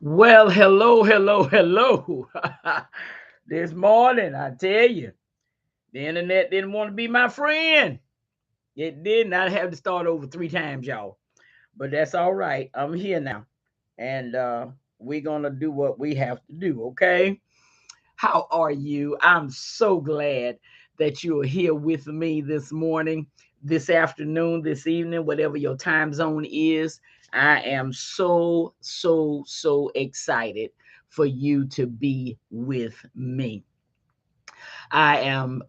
Well, hello, hello, hello. This morning, I tell you, the internet didn't want to be my friend. It did not have to start over 3 times, y'all. But that's all right. I'm here now. And we're going to do what we have to do, okay? How are you? I'm so glad that you are here with me this morning, this afternoon, this evening, whatever your time zone is. I am so excited for you to be with me. I am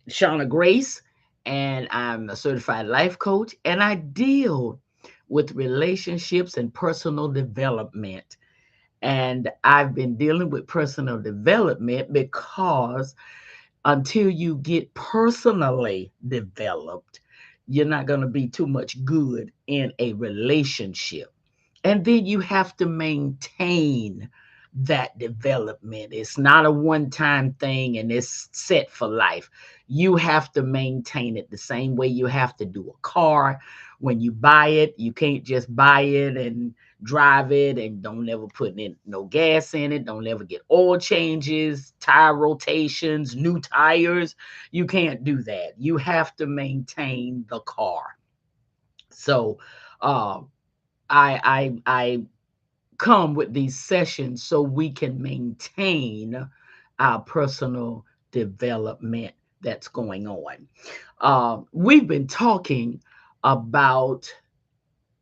Shauna Grace, and I'm a certified life coach, and I deal with relationships and personal development. And I've been dealing with personal development because until you get personally developed, you're not going to be too much good in a relationship. And then you have to maintain that development. It's not a one time thing and it's set for life. You have to maintain it the same way you have to do a car. When you buy it, you can't just buy it and drive it and don't ever put in no gas in it, don't ever get oil changes, tire rotations, new tires. You can't do that. You have to maintain the car. So uh I come with these sessions so we can maintain our personal development that's going on. We've been talking about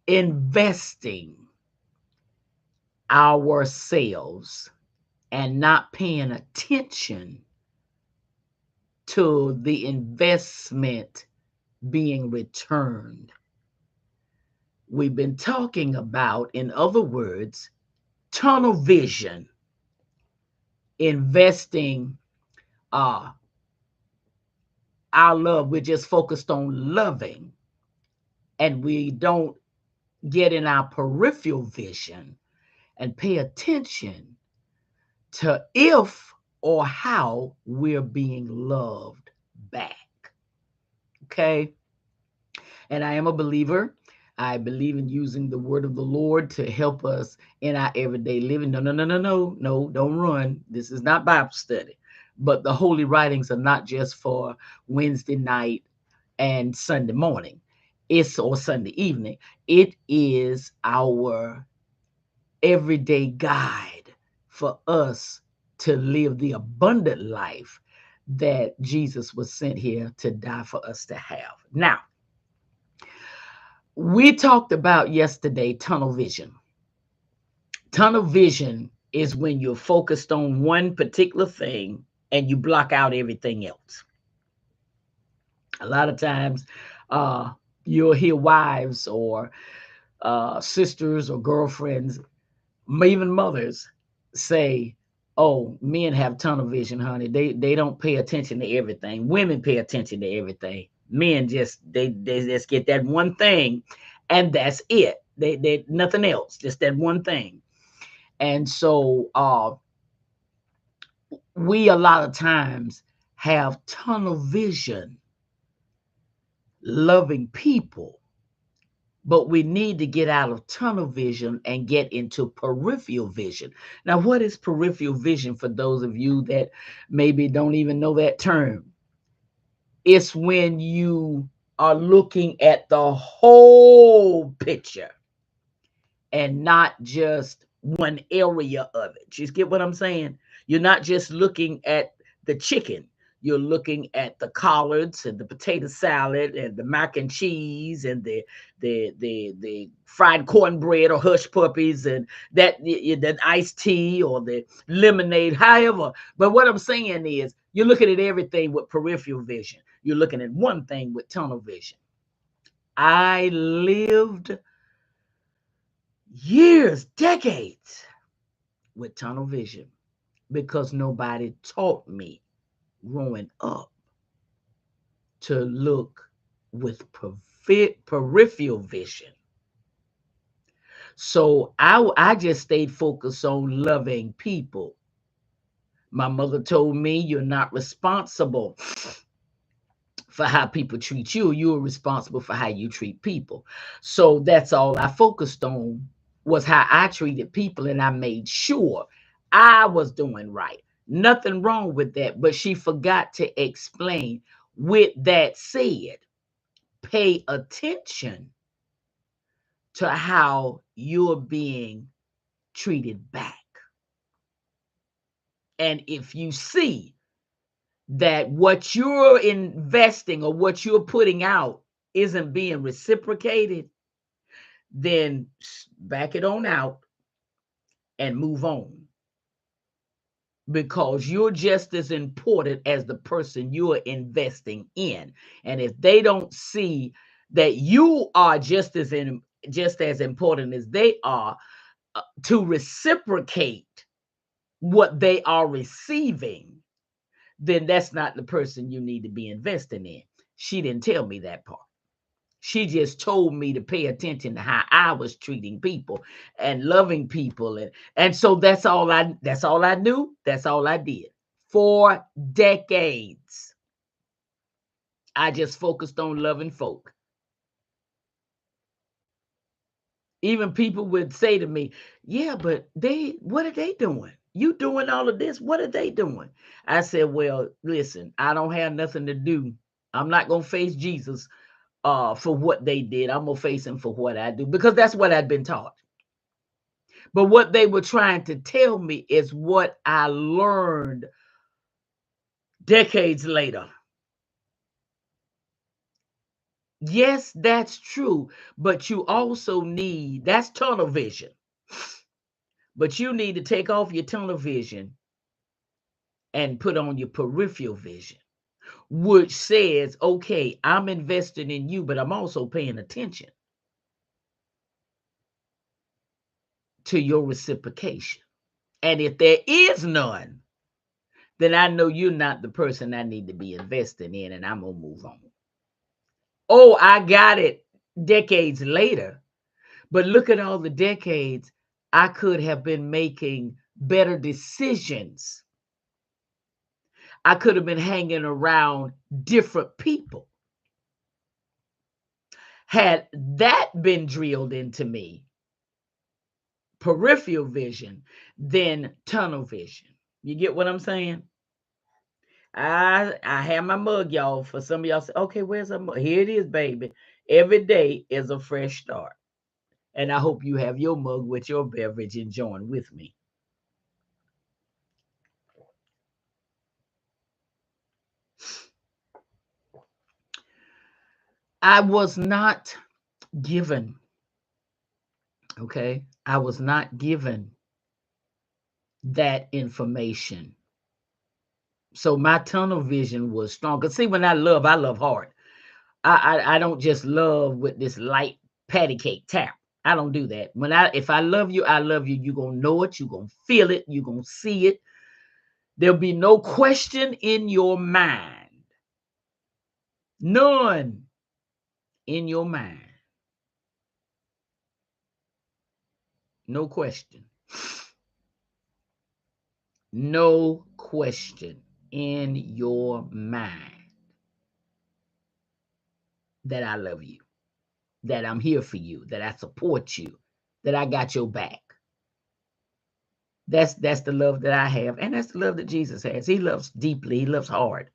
investing ourselves and not paying attention to the investment being returned. We've been talking about, in other words, tunnel vision, investing uh, our love. We're just focused on loving, and we don't get in our peripheral vision and pay attention to if or how we're being loved back. Okay. And I am a believer. I believe in using the word of the Lord to help us in our everyday living. No, don't run. This is not Bible study. But the holy writings are not just for Wednesday night and Sunday morning. It's or Sunday evening. It is our everyday guide for us to live the abundant life that Jesus was sent here to die for us to have. Now, we talked about yesterday tunnel vision. Tunnel vision is when you're focused on one particular thing and you block out everything else. A lot of times, uh, you'll hear wives or sisters or girlfriends, even mothers, say, "Oh, men have tunnel vision, honey. They don't pay attention to everything. Women pay attention to everything. Men they just get that one thing, and that's it. They nothing else, just that one thing." And so, we a lot of times have tunnel vision, loving people, but we need to get out of tunnel vision and get into peripheral vision. Now, what is peripheral vision for those of you that maybe don't even know that term? It's when you are looking at the whole picture and not just one area of it. You get what I'm saying? You're not just looking at the chicken. You're looking at the collards and the potato salad and the mac and cheese and the fried cornbread or hush puppies and that iced tea or the lemonade, however. But what I'm saying is you're looking at everything with peripheral vision. You're looking at one thing with tunnel vision. I lived years, decades with tunnel vision because nobody taught me growing up to look with peripheral vision. So I just stayed focused on loving people. My mother told me you're not responsible for how people treat you. You're responsible for how you treat people. So that's all I focused on was how I treated people, and I made sure I was doing right. Nothing wrong with that, but she forgot to explain. With that said, pay attention to how you're being treated back. And if you see that what you're investing or what you're putting out isn't being reciprocated, then back it on out and move on, because you're just as important as the person you're investing in. And if they don't see that you are just as important as they are, to reciprocate what they are receiving, then that's not the person you need to be investing in. She didn't tell me that part. She just told me to pay attention to how I was treating people and loving people. And so that's all I knew. That's all I did. For decades, I just focused on loving folk. Even people would say to me, yeah, but what are they doing? You doing all of this? What are they doing? I said, well, listen, I don't have nothing to do. I'm not going to face Jesus for what they did. I'm going to face him for what I do, because that's what I'd been taught. But what they were trying to tell me is what I learned decades later. Yes, that's true, but you also need, that's tunnel vision. But you need to take off your tunnel vision and put on your peripheral vision, which says, okay, I'm investing in you, but I'm also paying attention to your reciprocation. And if there is none, then I know you're not the person I need to be investing in, and I'm going to move on. Oh, I got it decades later. But look at all the decades I could have been making better decisions. I could have been hanging around different people. Had that been drilled into me, peripheral vision, then tunnel vision. You get what I'm saying? I have my mug, y'all. For some of y'all say, okay, where's a mug? Here it is, baby. Every day is a fresh start. And I hope you have your mug with your beverage and join with me. I was not given, okay? I was not given that information. So my tunnel vision was strong. Because see, when I love hard. I don't just love with this light patty cake tap. I don't do that. If I love you, I love you. You're gonna know it, you're gonna feel it, you're gonna see it. There'll be no question in your mind. None in your mind. No question. No question in your mind that I love you, that I'm here for you, that I support you, that I got your back. That's the love that I have, and that's the love that Jesus has. He loves deeply, he loves hard,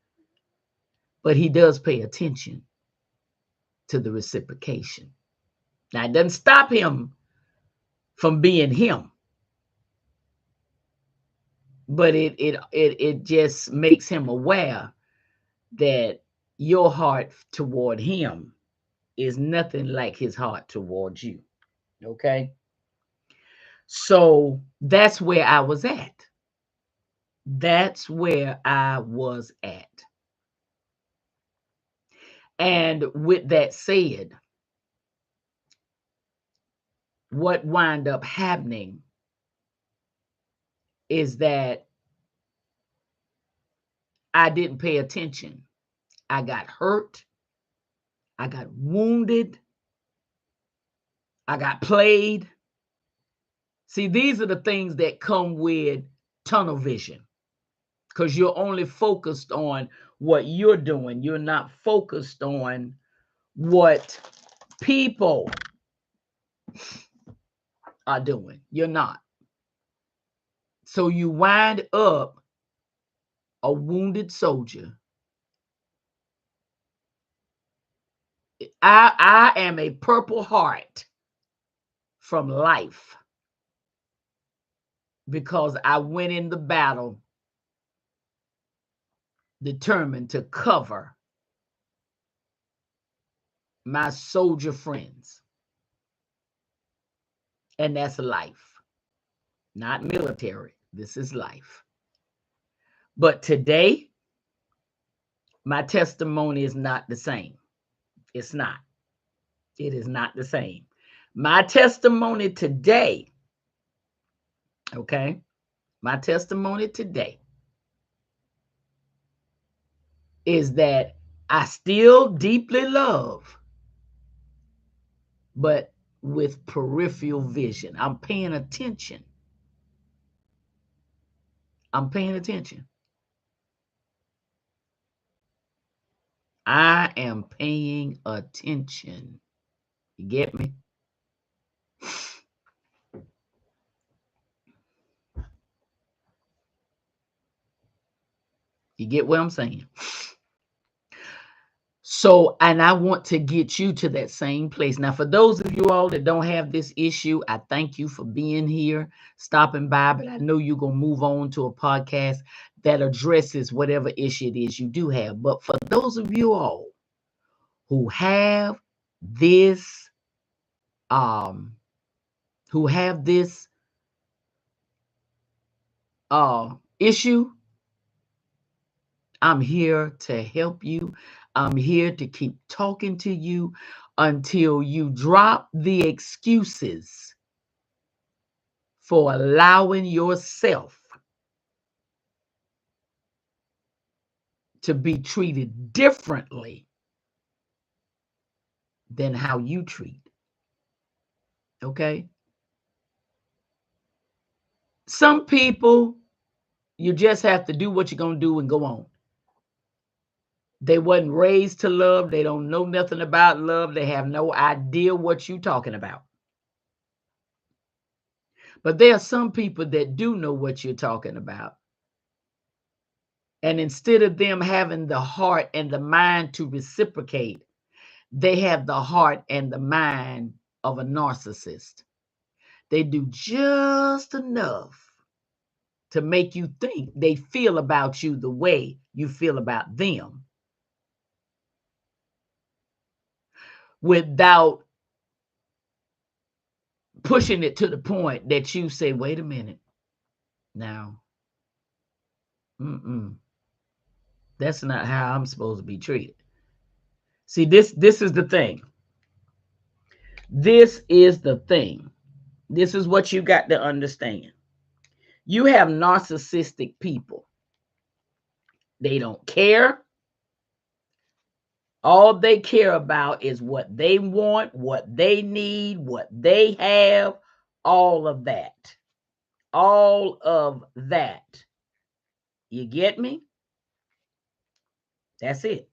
but he does pay attention to the reciprocation. Now, it doesn't stop him from being him, but it just makes him aware that your heart toward him is nothing like his heart towards you. Okay? So that's where I was at. That's where I was at. And with that said, what wind up happening is that I didn't pay attention. I got hurt. I got wounded. I got played. See, these are the things that come with tunnel vision, because you're only focused on what you're doing. You're not focused on what people are doing. You're not. So you wind up a wounded soldier. I am a Purple Heart from life because I went in the battle determined to cover my soldier friends. And that's life, not military. This is life. But today, my testimony is not the same. It's not. It is not the same. My testimony today, okay? My testimony today is that I still deeply love, but with peripheral vision. I'm paying attention. I'm paying attention. I am paying attention. You get me? You get what I'm saying? So, and I want to get you to that same place. Now, for those of you all that don't have this issue, I thank you for being here, stopping by, but I know you're going to move on to a podcast that addresses whatever issue it is you do have. But for those of you all who have this, um, issue, I'm here to help you. I'm here to keep talking to you until you drop the excuses for allowing yourself to be treated differently than how you treat. Okay? Some people, you just have to do what you're going to do and go on. They wasn't raised to love. They don't know nothing about love. They have no idea what you're talking about. But there are some people that do know what you're talking about. And instead of them having the heart and the mind to reciprocate, they have the heart and the mind of a narcissist. They do just enough to make you think they feel about you the way you feel about them, without pushing it to the point that you say, wait a minute, now, that's not how I'm supposed to be treated. See, this is the thing. This is the thing. This is what you got to understand. You have narcissistic people. They don't care. All they care about is what they want, what they need, what they have, all of that. All of that. You get me? That's it.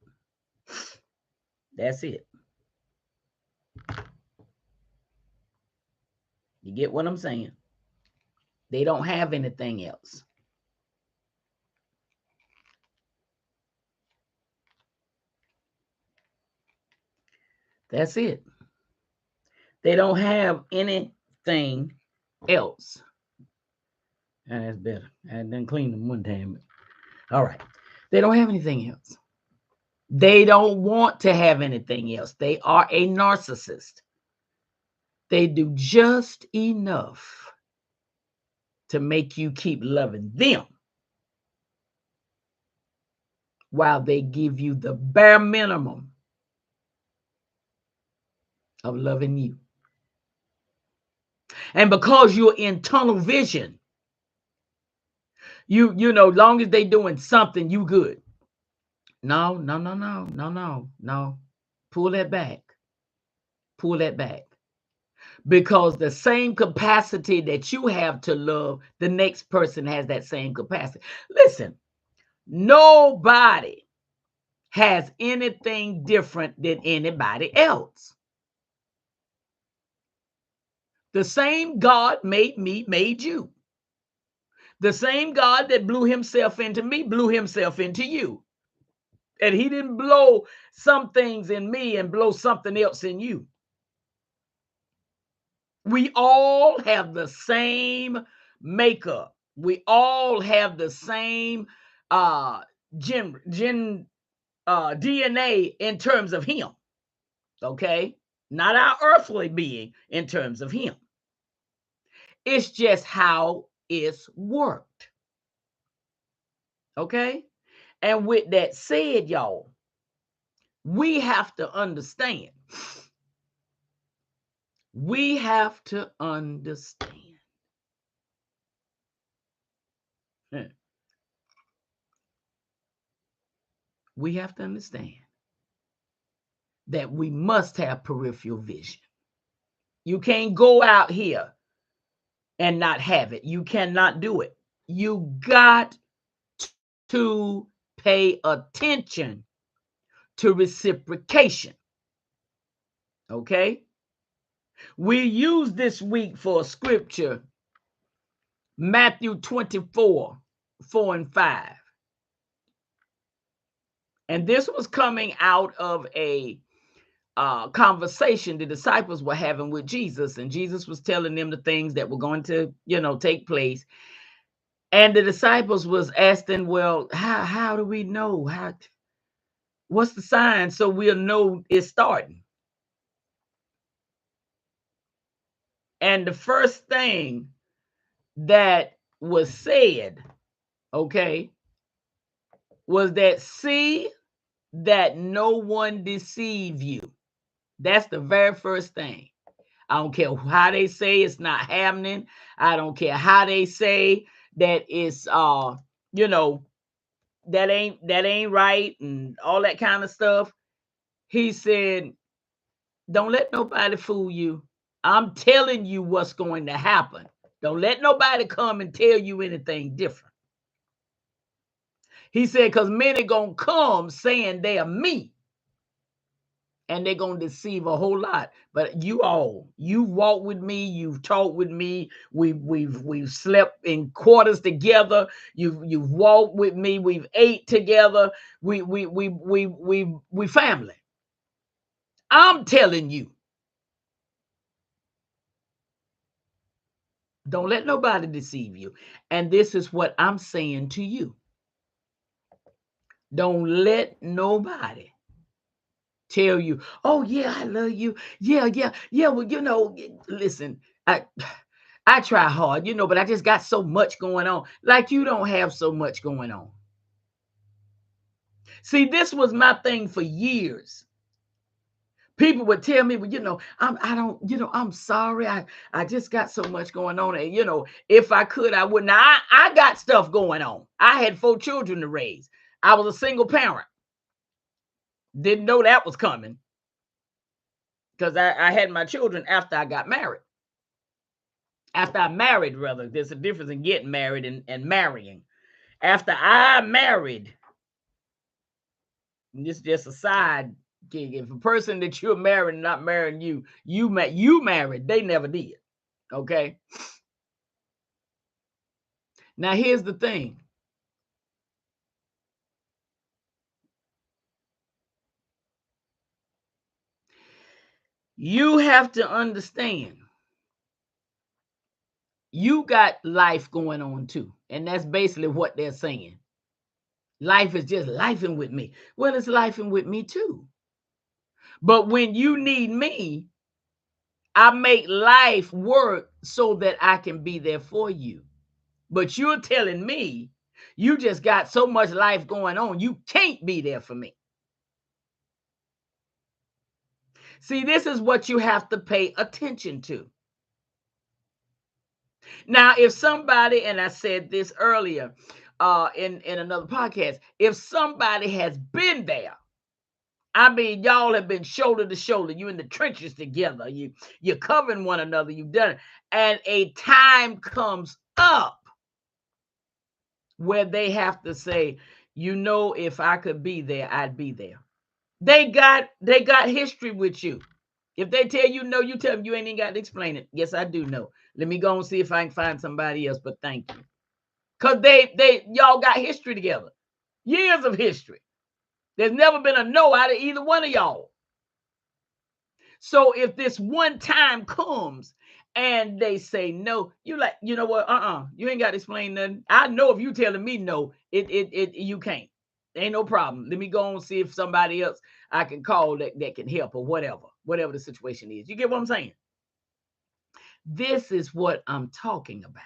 That's it. You get what I'm saying? They don't have anything else. That's it. They don't have anything else. And that's better. I done cleaned them one time. All right. They don't have anything else. They don't want to have anything else. They are a narcissist. They do just enough to make you keep loving them while they give you the bare minimum of loving you. And because you're in tunnel vision, you know, long as they doing something, you good. No. Pull that back. Pull that back. Because the same capacity that you have to love, the next person has that same capacity. Listen, nobody has anything different than anybody else. The same God made me, made you. The same God that blew himself into me, blew himself into you. And he didn't blow some things in me and blow something else in you. We all have the same makeup. We all have the same DNA in terms of him. Okay? Not our earthly being in terms of him. It's just how it's worked. Okay? And with that said, y'all, we have to understand. We have to understand. We have to understand that we must have peripheral vision. You can't go out here and not have it. You cannot do it. You got to pay attention to reciprocation. Okay? We use this week for a scripture, Matthew 24, 4 and 5. And this was coming out of a conversation the disciples were having with Jesus. And Jesus was telling them the things that were going to, take place. And the disciples was asking, well, how do we know? What's the sign so we'll know it's starting? And the first thing that was said, okay, was that see that no one deceive you. That's the very first thing. I don't care how they say it's not happening. I don't care how they say that it's that ain't right and all that kind of stuff. He said, don't let nobody fool you. I'm telling you what's going to happen. Don't let nobody come and tell you anything different. He said, because many gonna come saying they are me. And they're going to deceive a whole lot. But you walk with me, you've talked with me, we've slept in quarters together, you've walked with me, we've ate together, we family. I'm telling you, don't let nobody deceive you. And this is what I'm saying to you. Don't let nobody tell you, oh yeah, I love you. Yeah. Well, listen, I try hard, but I just got so much going on. Like you don't have so much going on. See, this was my thing for years. People would tell me, well, I'm sorry. I just got so much going on. And, if I could, I wouldn't. I got stuff going on. I had 4 children to raise. I was a single parent. Didn't know that was coming. Because I had my children after I got married. After I married, rather. There's a difference in getting married and marrying. After I married, and this is just a side gig. If a person that you're married and not marrying you married, they never did. Okay? Now, here's the thing. You have to understand, you got life going on too. And that's basically what they're saying. Life is just lifing with me. Well, it's lifing with me too. But when you need me, I make life work so that I can be there for you. But you're telling me you just got so much life going on, you can't be there for me. See, this is what you have to pay attention to. Now, if somebody, and I said this earlier in another podcast, if somebody has been there, I mean, y'all have been shoulder to shoulder, you in the trenches together, you're covering one another, you've done it, and a time comes up where they have to say, if I could be there, I'd be there. They got history with you. If they tell you no, you tell them you ain't even got to explain it. Yes, I do know. Let me go and see if I can find somebody else, but thank you. Because y'all got history together. Years of history. There's never been a no out of either one of y'all. So if this one time comes and they say no, you like, you know what? You ain't got to explain nothing. I know if you telling me no, you can't. Ain't no problem. Let me go and see if somebody else I can call that can help or whatever the situation is. You get what I'm saying? This is what I'm talking about.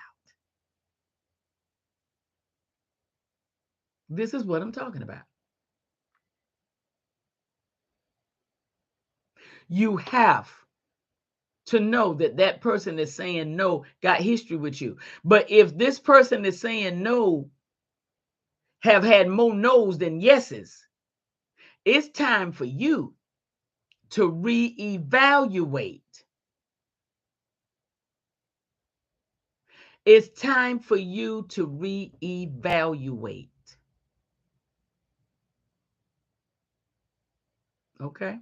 This is what I'm talking about. You have to know that that person is saying no got history with you. But if this person is saying no have had more no's than yeses, it's time for you to reevaluate. It's time for you to reevaluate. Okay?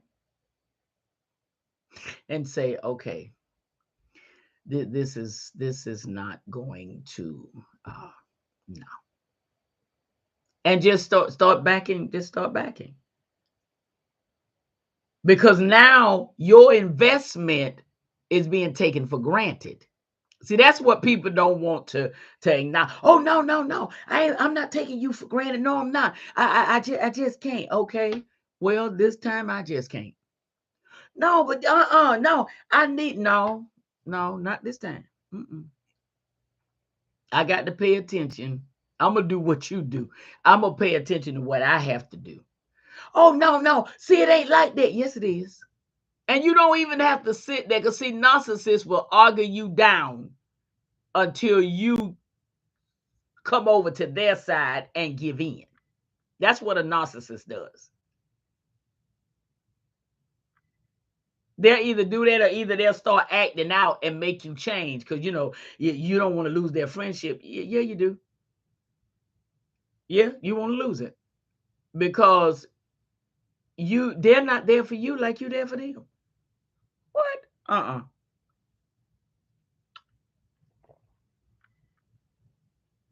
And say, okay, this is not going to no. And just start backing, just start backing. Because now your investment is being taken for granted. See, that's what people don't want to acknowledge. Oh, no. I'm not taking you for granted. No, I'm not. I just can't. Okay. Well, this time I just can't. No, but no. I need no, not this time. I got to pay attention. I'm gonna do what you do. I'm gonna pay attention to what I have to do. Oh, no. See, it ain't like that. Yes, it is. And you don't even have to sit there, because see, narcissists will argue you down until you come over to their side and give in. That's what a narcissist does. They'll either do that or either they'll start acting out and make you change because, you don't want to lose their friendship. Yeah, you do. Yeah, you want to lose it because they're not there for you like you're there for them. What?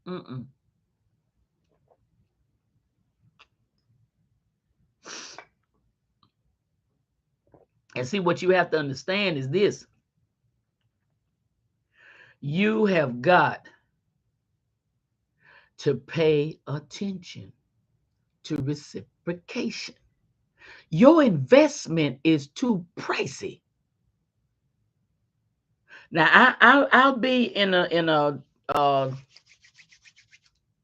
Mm-mm. And see, what you have to understand is this. You have got to pay attention to reciprocation. Your investment is too pricey. Now, I'll be in a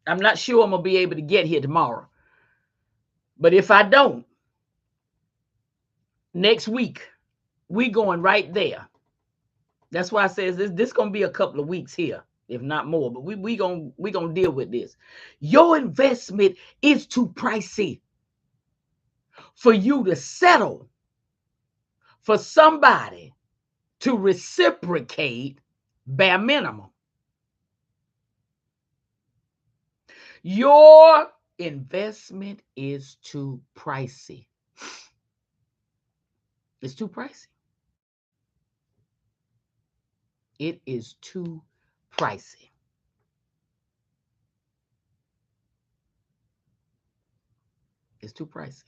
I'm not sure I'm gonna be able to get here tomorrow. But if I don't, next week we going right there. That's why I says this gonna be a couple of weeks here, if not more. But we gonna deal with this. Your investment is too pricey for you to settle for somebody to reciprocate bare minimum. Your investment is too pricey. It's too pricey. It is too pricey. It's too pricey.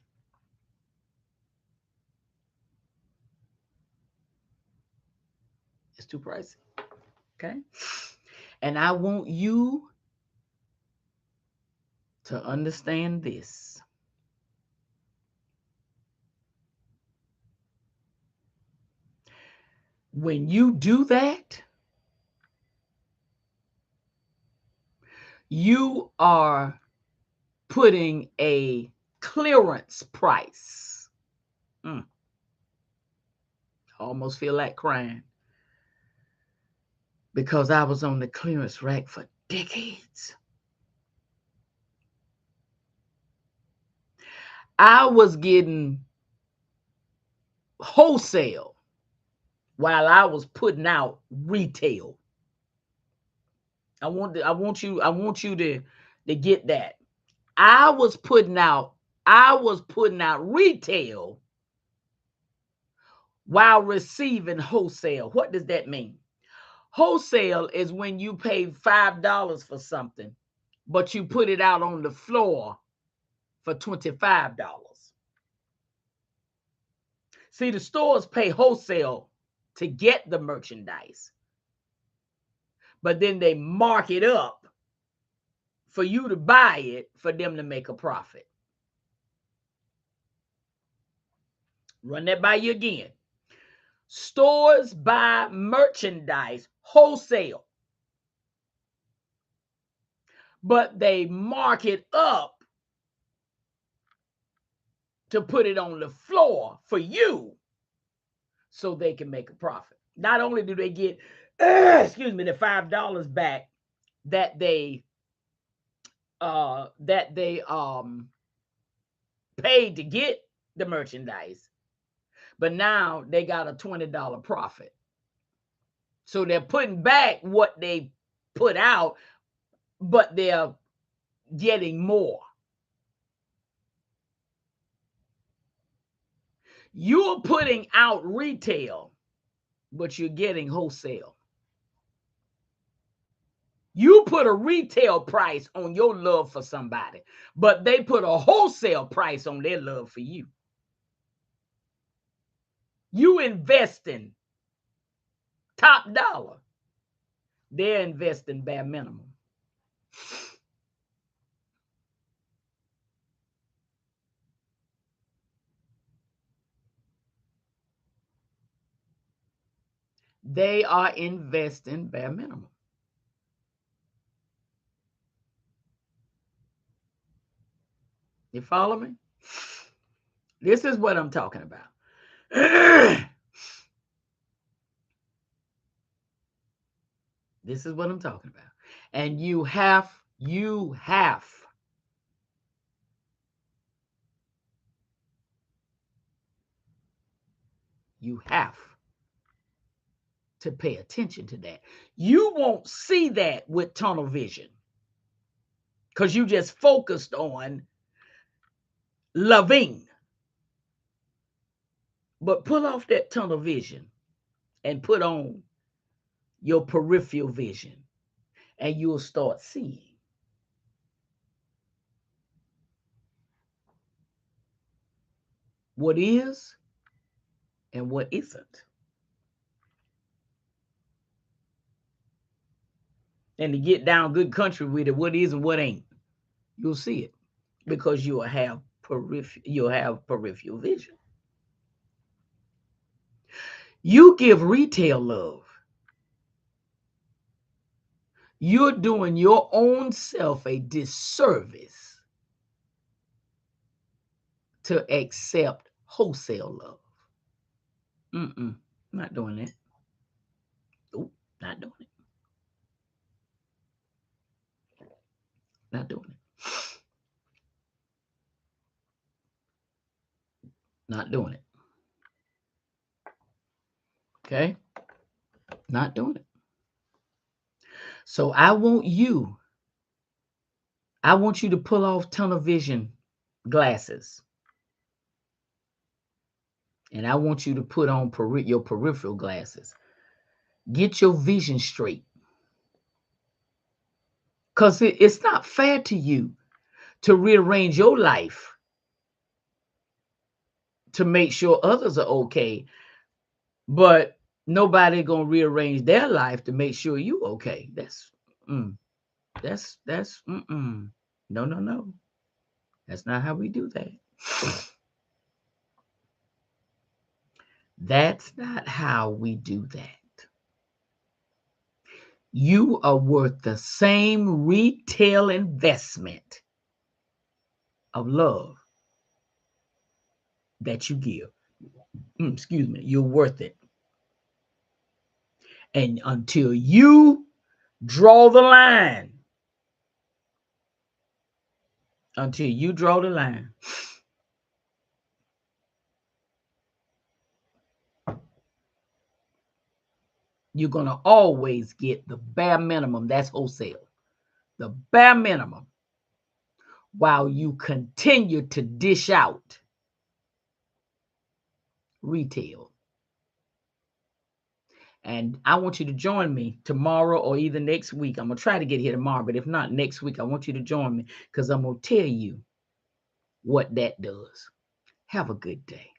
It's too pricey. Okay? And I want you to understand this. When you do that, you are putting a clearance price. I almost feel like crying because I was on the clearance rack for decades. I was getting wholesale while I was putting out retail. I want you to get that. I was putting out retail while receiving wholesale. What does that mean? Wholesale is when you pay $5 for something, but you put it out on the floor for $25. See, the stores pay wholesale to get the merchandise, but then they mark it up for you to buy it for them to make a profit. Run that by you again. Stores buy merchandise wholesale, but they mark it up to put it on the floor for you so they can make a profit. Not only do they get, the $5 back that they paid to get the merchandise, but now they got a $20 profit. So they're putting back what they put out, but they're getting more. You're putting out retail, but you're getting wholesale. You put a retail price on your love for somebody, but they put a wholesale price on their love for you. You investing top dollar. They're investing bare minimum. They are investing bare minimum. You follow me? This is what I'm talking about. This is what I'm talking about. And you have to pay attention to that. You won't see that with tunnel vision because you just focused on loving. But pull off that tunnel vision and put on your peripheral vision, and you'll start seeing. What is and what isn't. And to get down good country with it, what is and what ain't, you'll see it because you'll have peripheral vision. You give retail love, you're doing your own self a disservice to accept wholesale love. Not doing that. Nope, not doing it. Not doing it. Not doing it. Okay? Not doing it. So I want you to pull off tunnel vision glasses. And I want you to put on your peripheral glasses. Get your vision straight. Because it's not fair to you to rearrange your life to make sure others are okay, but nobody gonna rearrange their life to make sure you okay. That's no. That's not how we do that. That's not how we do that. You are worth the same retail investment of love that you give. You're worth it. And until you draw the line, you're going to always get the bare minimum. That's wholesale. The bare minimum, while you continue to dish out retail. And I want you to join me tomorrow or either next week. I'm going to try to get here tomorrow, but if not next week, I want you to join me because I'm going to tell you what that does. Have a good day.